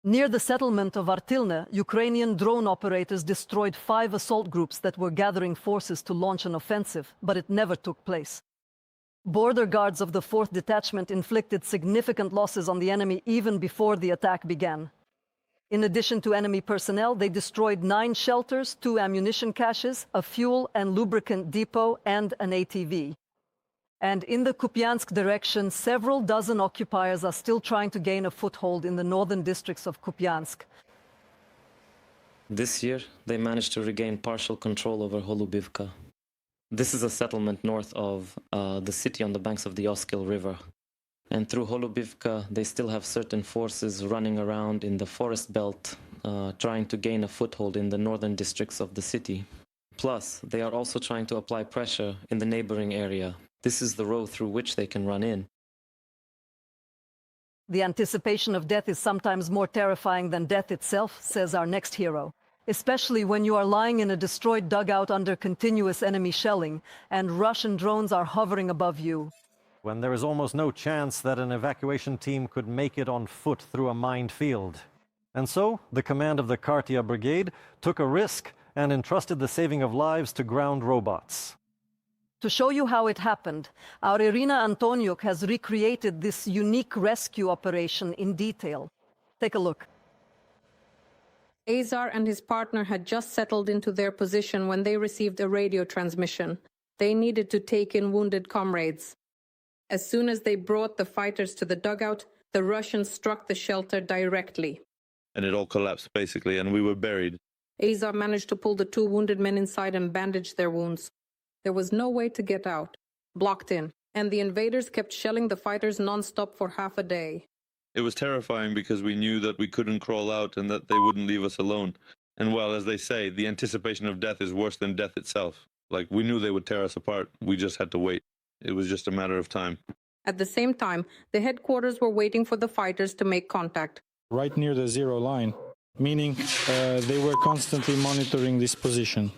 Near the settlement of Artil, Ukrainian drone operators destroyed 5 assault groups that were gathering forces to launch an offensive, but it never took place. Border guards of the 4th Detachment inflicted significant losses on the enemy even before the attack began. In addition to enemy personnel, they destroyed 9 shelters, 2 ammunition caches, a fuel and lubricant depot, and an ATV. And in the Kupyansk direction, several dozen occupiers are still trying to gain a foothold in the northern districts of Kupyansk. This year, they managed to regain partial control over Holubivka. This is a settlement north of the city on the banks of the Oskil River. And through Holubivka, they still have certain forces running around in the forest belt, trying to gain a foothold in the northern districts of the city. Plus, they are also trying to apply pressure in the neighboring area. This is the road through which they can run in. The anticipation of death is sometimes more terrifying than death itself, says our next hero. Especially when you are lying in a destroyed dugout under continuous enemy shelling, and Russian drones are hovering above you. When there is almost no chance that an evacuation team could make it on foot through a mined field. And so, the command of the Cartia Brigade took a risk and entrusted the saving of lives to ground robots. To show you how it happened, our Irina Antoniuk has recreated this unique rescue operation in detail. Take a look. Azar and his partner had just settled into their position when they received a radio transmission. They needed to take in wounded comrades. As soon as they brought the fighters to the dugout, the Russians struck the shelter directly. And it all collapsed, basically, and we were buried. Azar managed to pull the 2 wounded men inside and bandage their wounds. There was no way to get out, blocked in, and the invaders kept shelling the fighters non-stop for half a day. It was terrifying because we knew that we couldn't crawl out and that they wouldn't leave us alone. And well, as they say, the anticipation of death is worse than death itself. Like, we knew they would tear us apart. We just had to wait. It was just a matter of time. At the same time, the headquarters were waiting for the fighters to make contact. Right near the zero line, meaning they were constantly monitoring this position.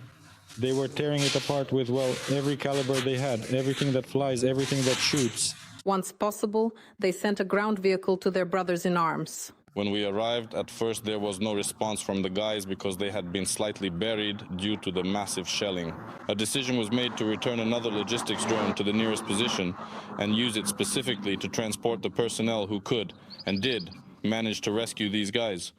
They were tearing it apart with, well, every caliber they had, everything that flies, everything that shoots. Once possible, they sent a ground vehicle to their brothers in arms. When we arrived, at first there was no response from the guys because they had been slightly buried due to the massive shelling. A decision was made to return another logistics drone to the nearest position and use it specifically to transport the personnel who could, and did, manage to rescue these guys.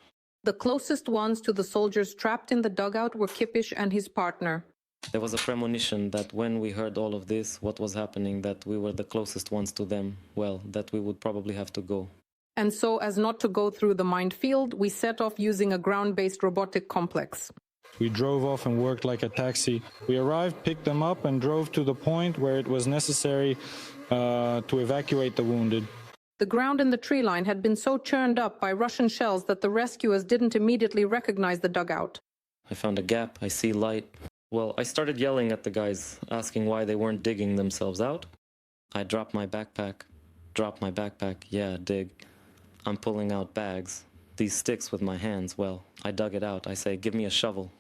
The closest ones to the soldiers trapped in the dugout were Kipish and his partner. There was a premonition that when we heard all of this, what was happening, that we were the closest ones to them, well, that we would probably have to go. And so, as not to go through the mined field, we set off using a ground-based robotic complex. We drove off and worked like a taxi. We arrived, picked them up, and drove to the point where it was necessary to evacuate the wounded. The ground in the tree line had been so churned up by Russian shells that the rescuers didn't immediately recognize the dugout. I found a gap, I see light. Well, I started yelling at the guys, asking why they weren't digging themselves out. I dropped my backpack. Yeah, dig. I'm pulling out bags. These sticks with my hands, well, I dug it out. I say, give me a shovel.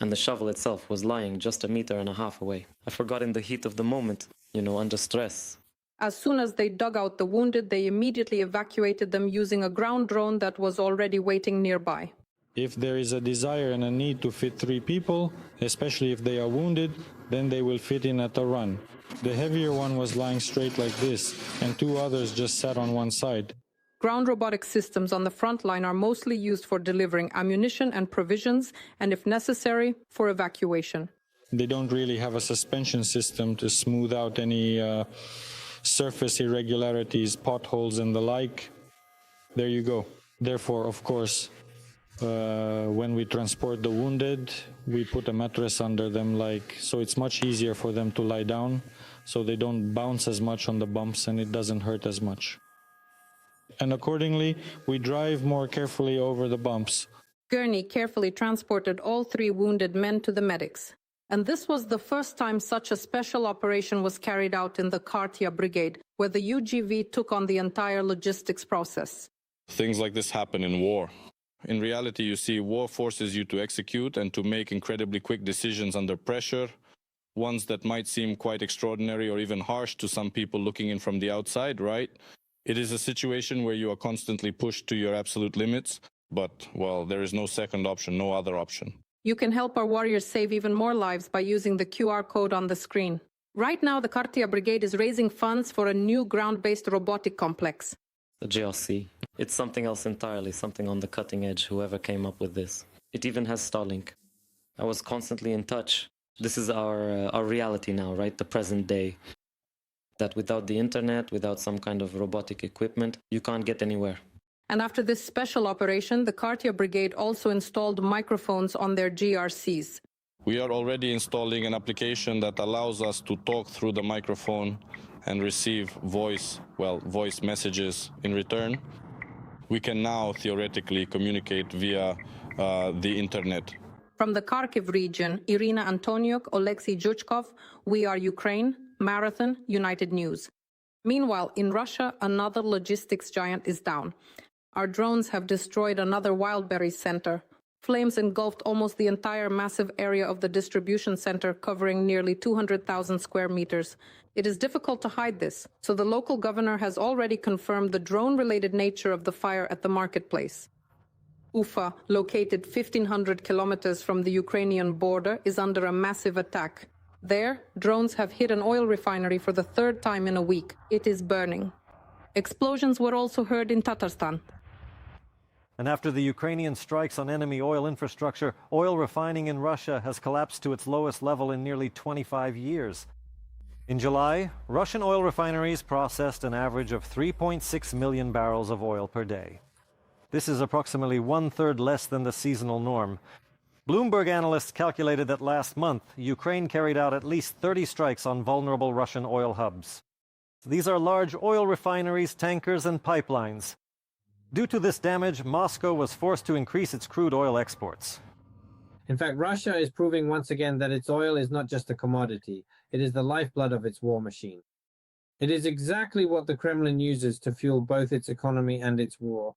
And the shovel itself was lying just 1.5 meters away. I forgot in the heat of the moment, under stress. As soon as they dug out the wounded, they immediately evacuated them using a ground drone that was already waiting nearby. If there is a desire and a need to fit 3 people, especially if they are wounded, then they will fit in at a run. The heavier one was lying straight like this, and 2 others just sat on one side. Ground robotic systems on the front line are mostly used for delivering ammunition and provisions, and if necessary, for evacuation. They don't really have a suspension system to smooth out any surface irregularities, potholes and the like. There you go. Therefore, of course, when we transport the wounded, we put a mattress under them, so it's much easier for them to lie down, so they don't bounce as much on the bumps and it doesn't hurt as much. And accordingly, we drive more carefully over the bumps. Gurney carefully transported all 3 wounded men to the medics. And this was the first time such a special operation was carried out in the Cartia Brigade, where the UGV took on the entire logistics process. Things like this happen in war. In reality, you see, war forces you to execute and to make incredibly quick decisions under pressure, ones that might seem quite extraordinary or even harsh to some people looking in from the outside, right? It is a situation where you are constantly pushed to your absolute limits, but, well, there is no second option, no other option. You can help our warriors save even more lives by using the QR code on the screen. Right now, the Cartia Brigade is raising funds for a new ground-based robotic complex. The GRC. It's something else entirely, something on the cutting edge, whoever came up with this. It even has Starlink. I was constantly in touch. This is our reality now, right? The present day. That without the internet, without some kind of robotic equipment, you can't get anywhere. And after this special operation, the Cartia Brigade also installed microphones on their GRCs. We are already installing an application that allows us to talk through the microphone and receive voice messages in return. We can now theoretically communicate via the internet. From the Kharkiv region, Irina Antoniuk, Oleksiy Zhuchkov, We Are Ukraine, Marathon, United News. Meanwhile, in Russia, another logistics giant is down. Our drones have destroyed another Wildberries center. Flames engulfed almost the entire massive area of the distribution center, covering nearly 200,000 square meters. It is difficult to hide this, so the local governor has already confirmed the drone-related nature of the fire at the marketplace. Ufa, located 1,500 kilometers from the Ukrainian border, is under a massive attack. There, drones have hit an oil refinery for the third time in a week. It is burning. Explosions were also heard in Tatarstan. And after the Ukrainian strikes on enemy oil infrastructure, oil refining in Russia has collapsed to its lowest level in nearly 25 years. In July, Russian oil refineries processed an average of 3.6 million barrels of oil per day. This is approximately one-third less than the seasonal norm. Bloomberg analysts calculated that last month, Ukraine carried out at least 30 strikes on vulnerable Russian oil hubs. These are large oil refineries, tankers, and pipelines. Due to this damage, Moscow was forced to increase its crude oil exports. In fact, Russia is proving once again that its oil is not just a commodity, it is the lifeblood of its war machine. It is exactly what the Kremlin uses to fuel both its economy and its war.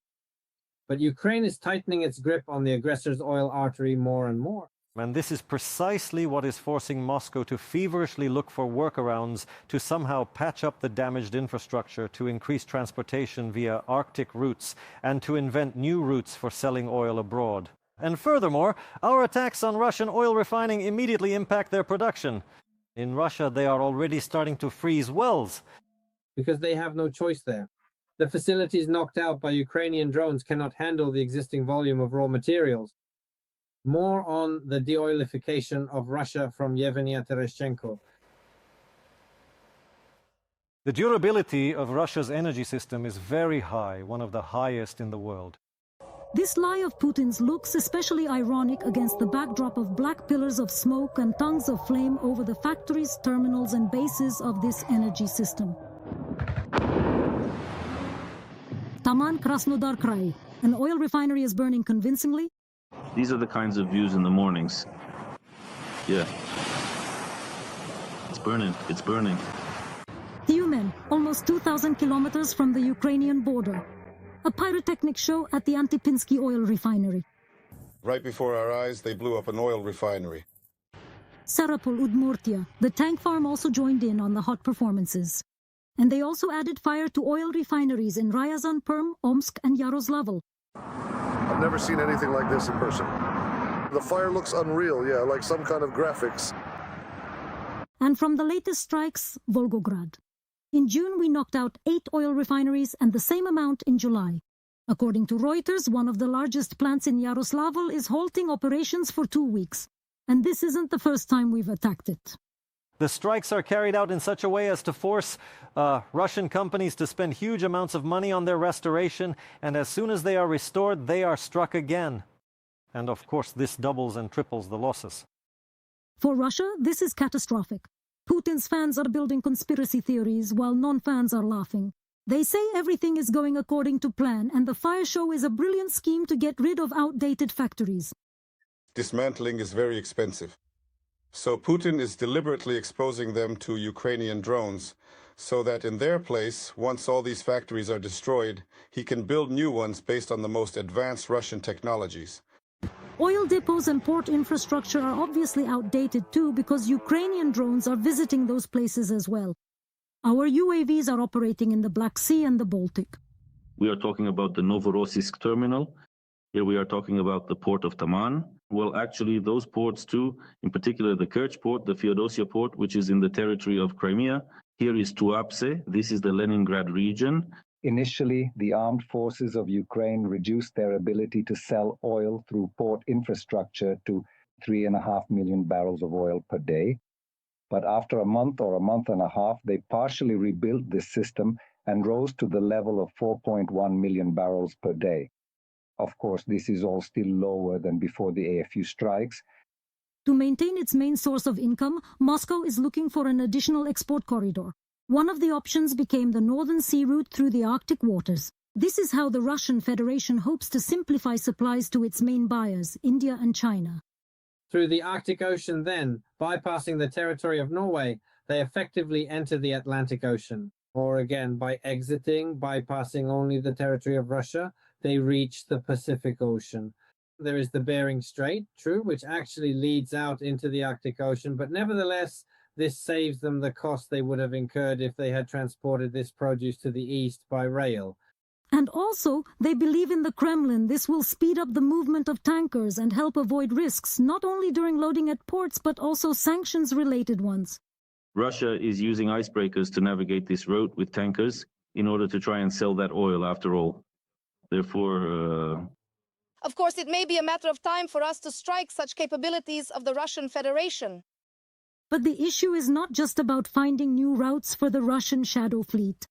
But Ukraine is tightening its grip on the aggressor's oil artery more and more. And this is precisely what is forcing Moscow to feverishly look for workarounds to somehow patch up the damaged infrastructure, to increase transportation via Arctic routes, and to invent new routes for selling oil abroad. And furthermore, our attacks on Russian oil refining immediately impact their production. In Russia, they are already starting to freeze wells. Because they have no choice there. The facilities knocked out by Ukrainian drones cannot handle the existing volume of raw materials. More on the de-oilification of Russia from Yevgeny Tereshchenko. The durability of Russia's energy system is very high, one of the highest in the world. This lie of Putin's looks especially ironic against the backdrop of black pillars of smoke and tongues of flame over the factories, terminals, and bases of this energy system. Taman, Krasnodar Krai. An oil refinery is burning convincingly. These are the kinds of views in the mornings. Yeah. It's burning. It's burning. Tyumen, almost 2,000 kilometers from the Ukrainian border. A pyrotechnic show at the Antipinsky oil refinery. Right before our eyes, they blew up an oil refinery. Sarapol, Udmurtia. The tank farm also joined in on the hot performances. And they also added fire to oil refineries in Ryazan, Perm, Omsk, and Yaroslavl. I've never seen anything like this in person. The fire looks unreal, yeah, like some kind of graphics. And from the latest strikes, Volgograd. In June, we knocked out 8 oil refineries and the same amount in July. According to Reuters, one of the largest plants in Yaroslavl is halting operations for 2 weeks. And this isn't the first time we've attacked it. The strikes are carried out in such a way as to force Russian companies to spend huge amounts of money on their restoration, and as soon as they are restored, they are struck again. And of course, this doubles and triples the losses. For Russia, this is catastrophic. Putin's fans are building conspiracy theories while non-fans are laughing. They say everything is going according to plan, and the fire show is a brilliant scheme to get rid of outdated factories. Dismantling is very expensive. So Putin is deliberately exposing them to Ukrainian drones, so that in their place, once all these factories are destroyed, he can build new ones based on the most advanced Russian technologies. Oil depots and port infrastructure are obviously outdated too, because Ukrainian drones are visiting those places as well. Our UAVs are operating in the Black Sea and the Baltic. We are talking about the Novorossiysk terminal. Here we are talking about the port of Taman. Well, actually, those ports too, in particular the Kerch port, the Feodosia port, which is in the territory of Crimea. Here is Tuapse. This is the Leningrad region. Initially, the armed forces of Ukraine reduced their ability to sell oil through port infrastructure to 3.5 million barrels of oil per day. But after a month or a month and a half, they partially rebuilt this system and rose to the level of 4.1 million barrels per day. Of course, this is all still lower than before the AFU strikes. To maintain its main source of income, Moscow is looking for an additional export corridor. One of the options became the Northern Sea route through the Arctic waters. This is how the Russian Federation hopes to simplify supplies to its main buyers, India and China. Through the Arctic Ocean then, bypassing the territory of Norway, they effectively enter the Atlantic Ocean. Or again, by bypassing only the territory of Russia, they reach the Pacific Ocean. There is the Bering Strait, true, which actually leads out into the Arctic Ocean, but nevertheless, this saves them the cost they would have incurred if they had transported this produce to the east by rail. And also, they believe in the Kremlin this will speed up the movement of tankers and help avoid risks, not only during loading at ports, but also sanctions-related ones. Russia is using icebreakers to navigate this route with tankers in order to try and sell that oil after all. Therefore, Of course, it may be a matter of time for us to strike such capabilities of the Russian Federation. But the issue is not just about finding new routes for the Russian shadow fleet.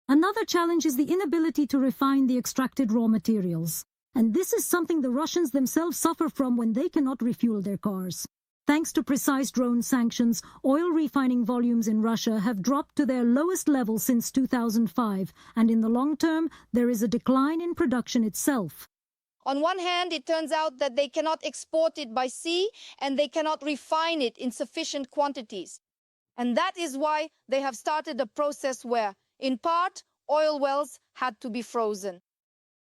Another challenge is the inability to refine the extracted raw materials. And this is something the Russians themselves suffer from when they cannot refuel their cars. Thanks to precise drone sanctions, oil refining volumes in Russia have dropped to their lowest level since 2005, and in the long term, there is a decline in production itself. On one hand, it turns out that they cannot export it by sea and they cannot refine it in sufficient quantities. And that is why they have started a process where, in part, oil wells had to be frozen.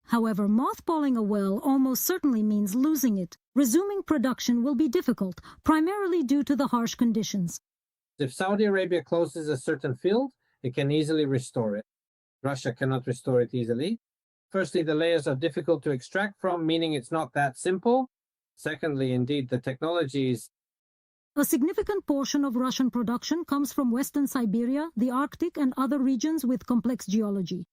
However, mothballing a well almost certainly means losing it. Resuming production will be difficult, primarily due to the harsh conditions. If Saudi Arabia closes a certain field, it can easily restore it. Russia cannot restore it easily. Firstly, the layers are difficult to extract from, meaning it's not that simple. Secondly, indeed, the technologies. A significant portion of Russian production comes from Western Siberia, the Arctic, and other regions with complex geology.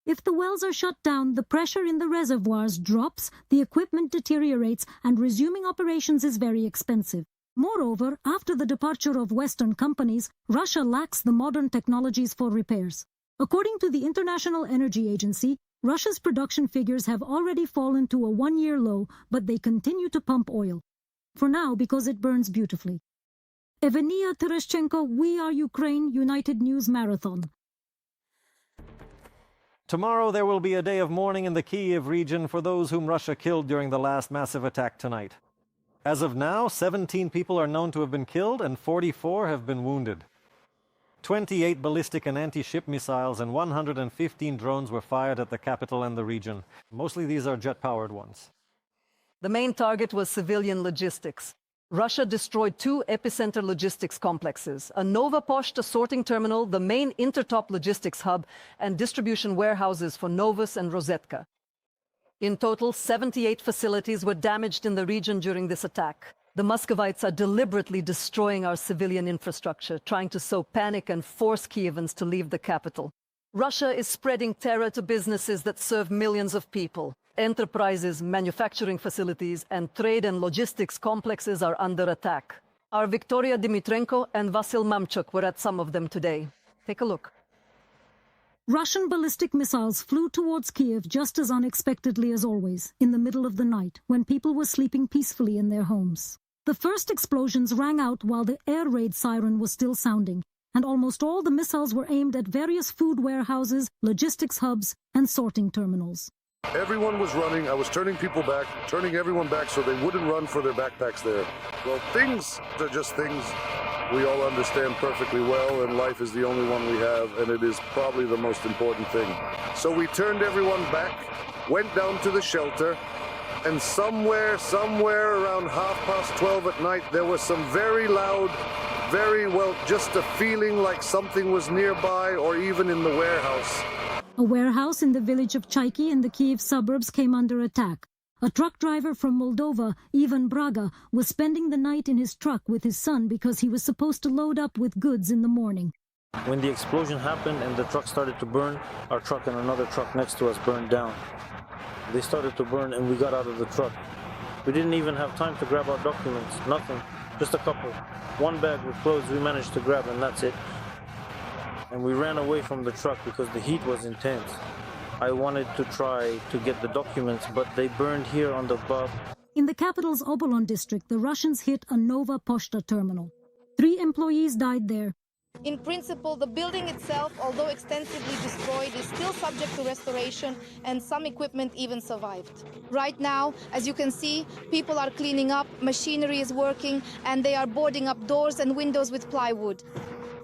If the wells are shut down, the pressure in the reservoirs drops, the equipment deteriorates, and resuming operations is very expensive. Moreover, after the departure of Western companies, Russia lacks the modern technologies for repairs. According to the International Energy Agency, Russia's production figures have already fallen to a one-year low, but they continue to pump oil. For now, because it burns beautifully. Evgenia Tereshchenko, We Are Ukraine, United News Marathon. Tomorrow there will be a day of mourning in the Kyiv region for those whom Russia killed during the last massive attack tonight. As of now, 17 people are known to have been killed and 44 have been wounded. 28 ballistic and anti-ship missiles and 115 drones were fired at the capital and the region. Mostly these are jet-powered ones. The main target was civilian logistics. Russia destroyed 2 epicenter logistics complexes, a Nova Poshta sorting terminal, the main Intertop logistics hub, and distribution warehouses for Novus and Rosetka. In total, 78 facilities were damaged in the region during this attack. The Muscovites are deliberately destroying our civilian infrastructure, trying to sow panic and force Kyivans to leave the capital. Russia is spreading terror to businesses that serve millions of people. Enterprises, manufacturing facilities, and trade and logistics complexes are under attack. Our Victoria Dimitrenko and Vasil Mamchuk were at some of them today. Take a look. Russian ballistic missiles flew towards Kyiv just as unexpectedly as always, in the middle of the night, when people were sleeping peacefully in their homes. The first explosions rang out while the air raid siren was still sounding, and almost all the missiles were aimed at various food warehouses, logistics hubs, and sorting terminals. Everyone was running. I was turning people back, turning everyone back so they wouldn't run for their backpacks there. Well, things are just things we all understand perfectly well, and life is the only one we have, and it is probably the most important thing. So we turned everyone back, went down to the shelter, and somewhere around 12:30 at night, there was some very loud, just a feeling like something was nearby or even in the warehouse. A warehouse in the village of Chaiki in the Kyiv suburbs came under attack. A truck driver from Moldova, Ivan Braga, was spending the night in his truck with his son because he was supposed to load up with goods in the morning. When the explosion happened and the truck started to burn, our truck and another truck next to us burned down. They started to burn and we got out of the truck. We didn't even have time to grab our documents, nothing, just a couple. One bag with clothes we managed to grab and that's it. And we ran away from the truck because the heat was intense. I wanted to try to get the documents, but they burned here on the bus. In the capital's Obolon district, the Russians hit a Nova Poshta terminal. 3 employees died there. In principle, the building itself, although extensively destroyed, is still subject to restoration, and some equipment even survived. Right now, as you can see, people are cleaning up, machinery is working, and they are boarding up doors and windows with plywood.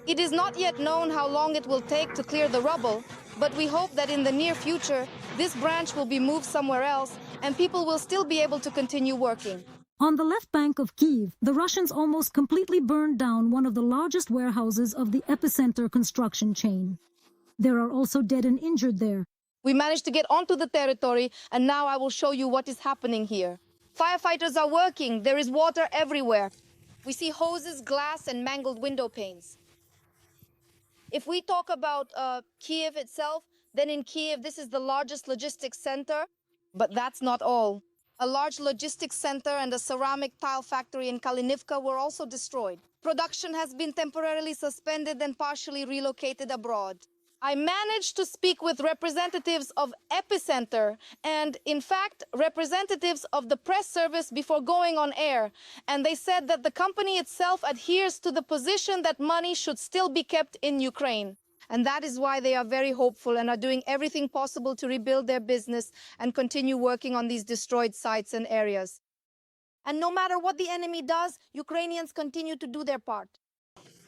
It is not yet known how long it will take to clear the rubble, but we hope that in the near future, this branch will be moved somewhere else and people will still be able to continue working. On the left bank of Kyiv, the Russians almost completely burned down one of the largest warehouses of the epicenter construction chain. There are also dead and injured there. We managed to get onto the territory, and now I will show you what is happening here. Firefighters are working. There is water everywhere. We see hoses, glass, and mangled window panes. If we talk about Kyiv itself, then in Kyiv, this is the largest logistics center, but that's not all. A large logistics center and a ceramic tile factory in Kalinivka were also destroyed. Production has been temporarily suspended and partially relocated abroad. I managed to speak with representatives of Epicenter and, in fact, representatives of the press service before going on air. And they said that the company itself adheres to the position that money should still be kept in Ukraine. And that is why they are very hopeful and are doing everything possible to rebuild their business and continue working on these destroyed sites and areas. And no matter what the enemy does, Ukrainians continue to do their part.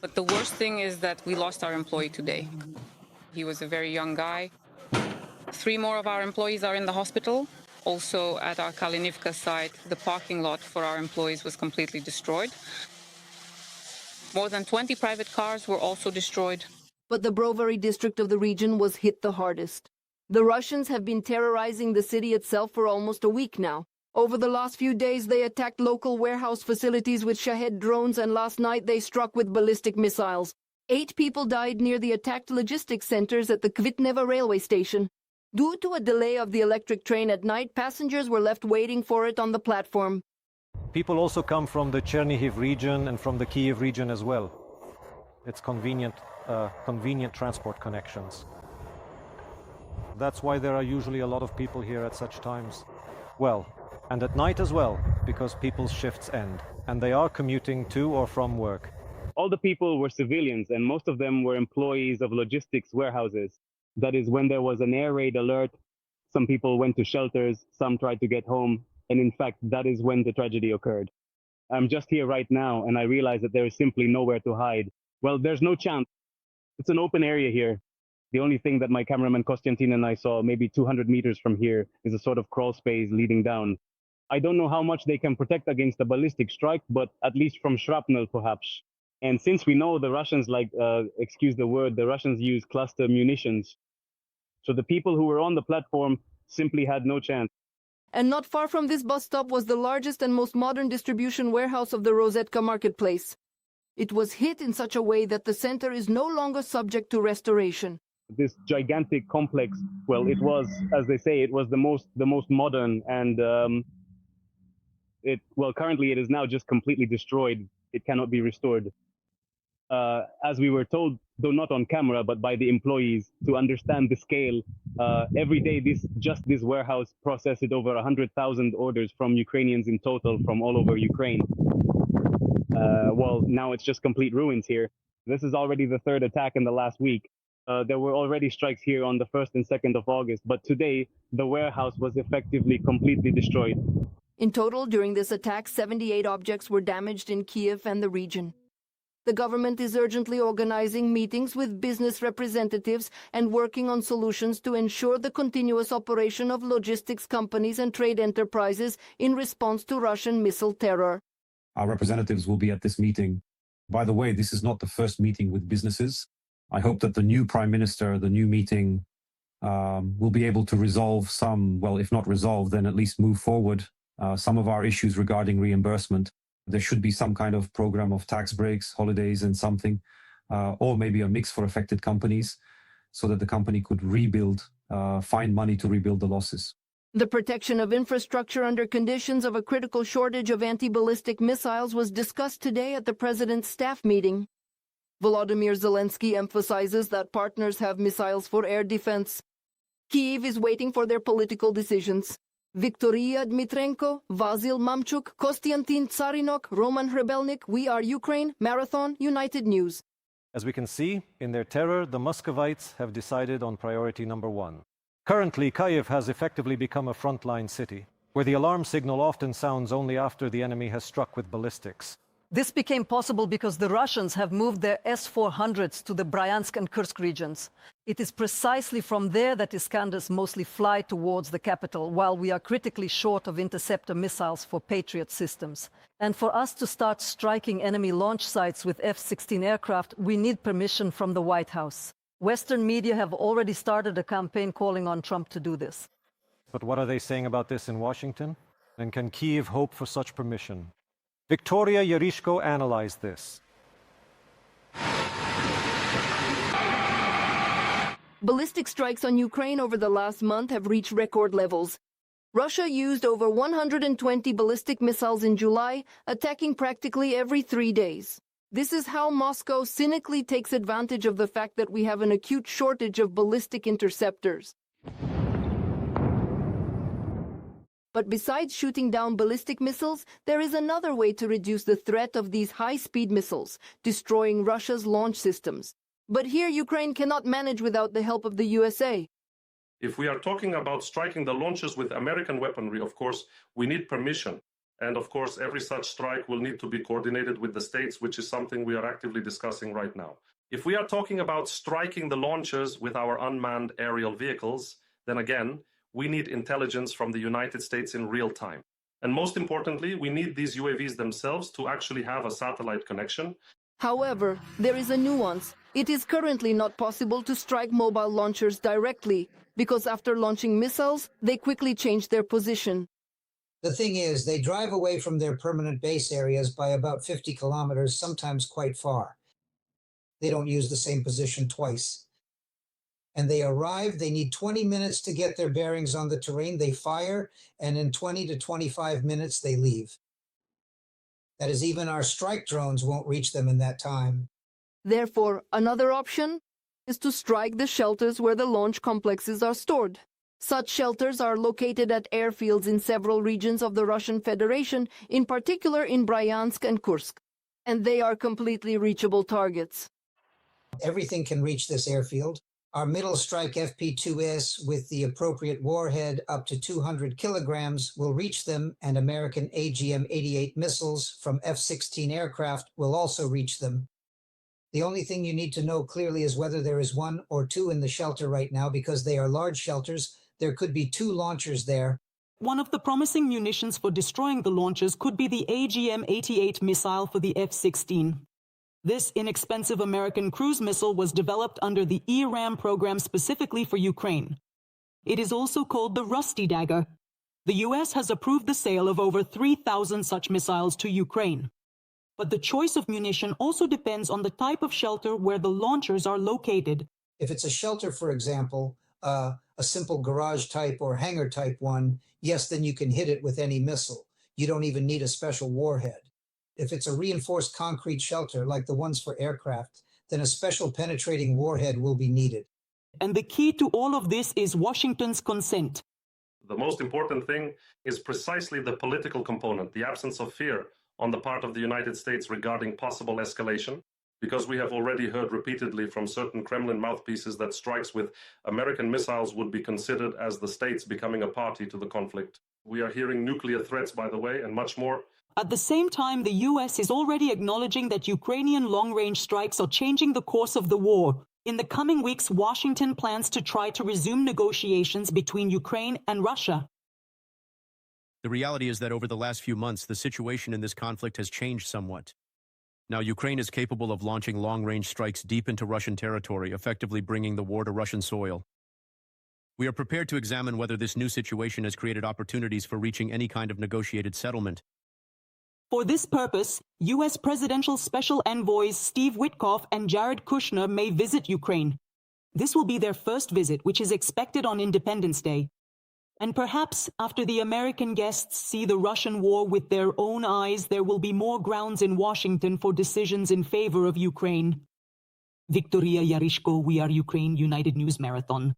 But the worst thing is that we lost our employee today. He was a very young guy. 3 more of our employees are in the hospital. Also, at our Kalinivka site, the parking lot for our employees was completely destroyed. More than 20 private cars were also destroyed. But the Brovary district of the region was hit the hardest. The Russians have been terrorizing the city itself for almost a week now. Over the last few days, they attacked local warehouse facilities with Shahed drones, and last night they struck with ballistic missiles. 8 people died near the attacked logistics centers at the Kvitneva railway station. Due to a delay of the electric train at night, passengers were left waiting for it on the platform. People also come from the Chernihiv region and from the Kyiv region as well. It's convenient transport connections. That's why there are usually a lot of people here at such times. Well, and at night as well, because people's shifts end, and they are commuting to or from work. All the people were civilians, and most of them were employees of logistics warehouses. That is, when there was an air raid alert, some people went to shelters, some tried to get home, and in fact, that is when the tragedy occurred. I'm just here right now, and I realize that there is simply nowhere to hide. Well, there's no chance. It's an open area here. The only thing that my cameraman Konstantin and I saw, maybe 200 meters from here, is a sort of crawl space leading down. I don't know how much they can protect against a ballistic strike, but at least from shrapnel, perhaps. And since we know the Russians, excuse the word, the Russians use cluster munitions. So the people who were on the platform simply had no chance. And not far from this bus stop was the largest and most modern distribution warehouse of the Rozetka marketplace. It was hit in such a way that the center is no longer subject to restoration. This gigantic complex, well, it was, as they say, it was the most modern, and currently it is now just completely destroyed. It cannot be restored. As we were told, though not on camera, but by the employees, to understand the scale, every day this warehouse processed over 100,000 orders from Ukrainians in total from all over Ukraine. Well, now it's just complete ruins here. This is already the 3rd attack in the last week. There were already strikes here on the 1st and 2nd of August, but today the warehouse was effectively completely destroyed. In total, during this attack, 78 objects were damaged in Kyiv and the region. The government is urgently organizing meetings with business representatives and working on solutions to ensure the continuous operation of logistics companies and trade enterprises in response to Russian missile terror. Our representatives will be at this meeting. By the way, this is not the first meeting with businesses. I hope that the new Prime Minister, the new meeting, we'll be able to resolve some, well, if not resolve, then at least move forward some of our issues regarding reimbursement. There should be some kind of program of tax breaks, holidays, and something, or maybe a mix for affected companies so that the company could rebuild, find money to rebuild the losses. The protection of infrastructure under conditions of a critical shortage of anti-ballistic missiles was discussed today at the president's staff meeting. Volodymyr Zelensky emphasizes that partners have missiles for air defense. Kyiv is waiting for their political decisions. Victoria Dmitrenko, Vasil Mamchuk, Kostiantin Tsarinok, Roman Hrebelnik, We Are Ukraine, Marathon, United News. As we can see, in their terror, the Muscovites have decided on priority number one. Currently, Kyiv has effectively become a frontline city, where the alarm signal often sounds only after the enemy has struck with ballistics. This became possible because the Russians have moved their S-400s to the Bryansk and Kursk regions. It is precisely from there that Iskanders mostly fly towards the capital, while we are critically short of interceptor missiles for Patriot systems. And for us to start striking enemy launch sites with F-16 aircraft, we need permission from the White House. Western media have already started a campaign calling on Trump to do this. But what are they saying about this in Washington? And can Kyiv hope for such permission? Victoria Yerishko analyzed this. Ballistic strikes on Ukraine over the last month have reached record levels. Russia used over 120 ballistic missiles in July, attacking practically every 3 days. This is how Moscow cynically takes advantage of the fact that we have an acute shortage of ballistic interceptors. But besides shooting down ballistic missiles, there is another way to reduce the threat of these high-speed missiles, destroying Russia's launch systems. But here Ukraine cannot manage without the help of the USA. If we are talking about striking the launches with American weaponry, of course, we need permission. And of course, every such strike will need to be coordinated with the states, which is something we are actively discussing right now. If we are talking about striking the launchers with our unmanned aerial vehicles, then again, we need intelligence from the United States in real time. And most importantly, we need these UAVs themselves to actually have a satellite connection. However, there is a nuance. It is currently not possible to strike mobile launchers directly, because after launching missiles, they quickly change their position. The thing is, they drive away from their permanent base areas by about 50 kilometers, sometimes quite far. They don't use the same position twice. And they arrive, they need 20 minutes to get their bearings on the terrain, they fire, and in 20 to 25 minutes they leave. That is, even our strike drones won't reach them in that time. Therefore, another option is to strike the shelters where the launch complexes are stored. Such shelters are located at airfields in several regions of the Russian Federation, in particular in Bryansk and Kursk, and they are completely reachable targets. Everything can reach this airfield. Our middle strike FP2S with the appropriate warhead up to 200 kilograms will reach them, and American AGM-88 missiles from F-16 aircraft will also reach them. The only thing you need to know clearly is whether there is one or two in the shelter right now, because they are large shelters. There could be two launchers there. One of the promising munitions for destroying the launchers could be the AGM-88 missile for the F-16. This inexpensive American cruise missile was developed under the ERAM program specifically for Ukraine. It is also called the Rusty Dagger. The US has approved the sale of over 3,000 such missiles to Ukraine. But the choice of munition also depends on the type of shelter where the launchers are located. If it's a shelter, for example, a simple garage type or hangar type one, yes, then you can hit it with any missile. You don't even need a special warhead. If it's a reinforced concrete shelter like the ones for aircraft, then a special penetrating warhead will be needed. And the key to all of this is Washington's consent. The most important thing is precisely the political component, the absence of fear on the part of the United States regarding possible escalation, because we have already heard repeatedly from certain Kremlin mouthpieces that strikes with American missiles would be considered as the states becoming a party to the conflict. We are hearing nuclear threats, by the way, and much more. At the same time, the US is already acknowledging that Ukrainian long-range strikes are changing the course of the war. In the coming weeks, Washington plans to try to resume negotiations between Ukraine and Russia. The reality is that over the last few months, the situation in this conflict has changed somewhat. Now, Ukraine is capable of launching long-range strikes deep into Russian territory, effectively bringing the war to Russian soil. We are prepared to examine whether this new situation has created opportunities for reaching any kind of negotiated settlement. For this purpose, U.S. Presidential Special Envoys Steve Witkoff and Jared Kushner may visit Ukraine. This will be their first visit, which is expected on Independence Day. And perhaps after the American guests see the Russian war with their own eyes, there will be more grounds in Washington for decisions in favor of Ukraine. Victoria Yarishko, We Are Ukraine, United News Marathon.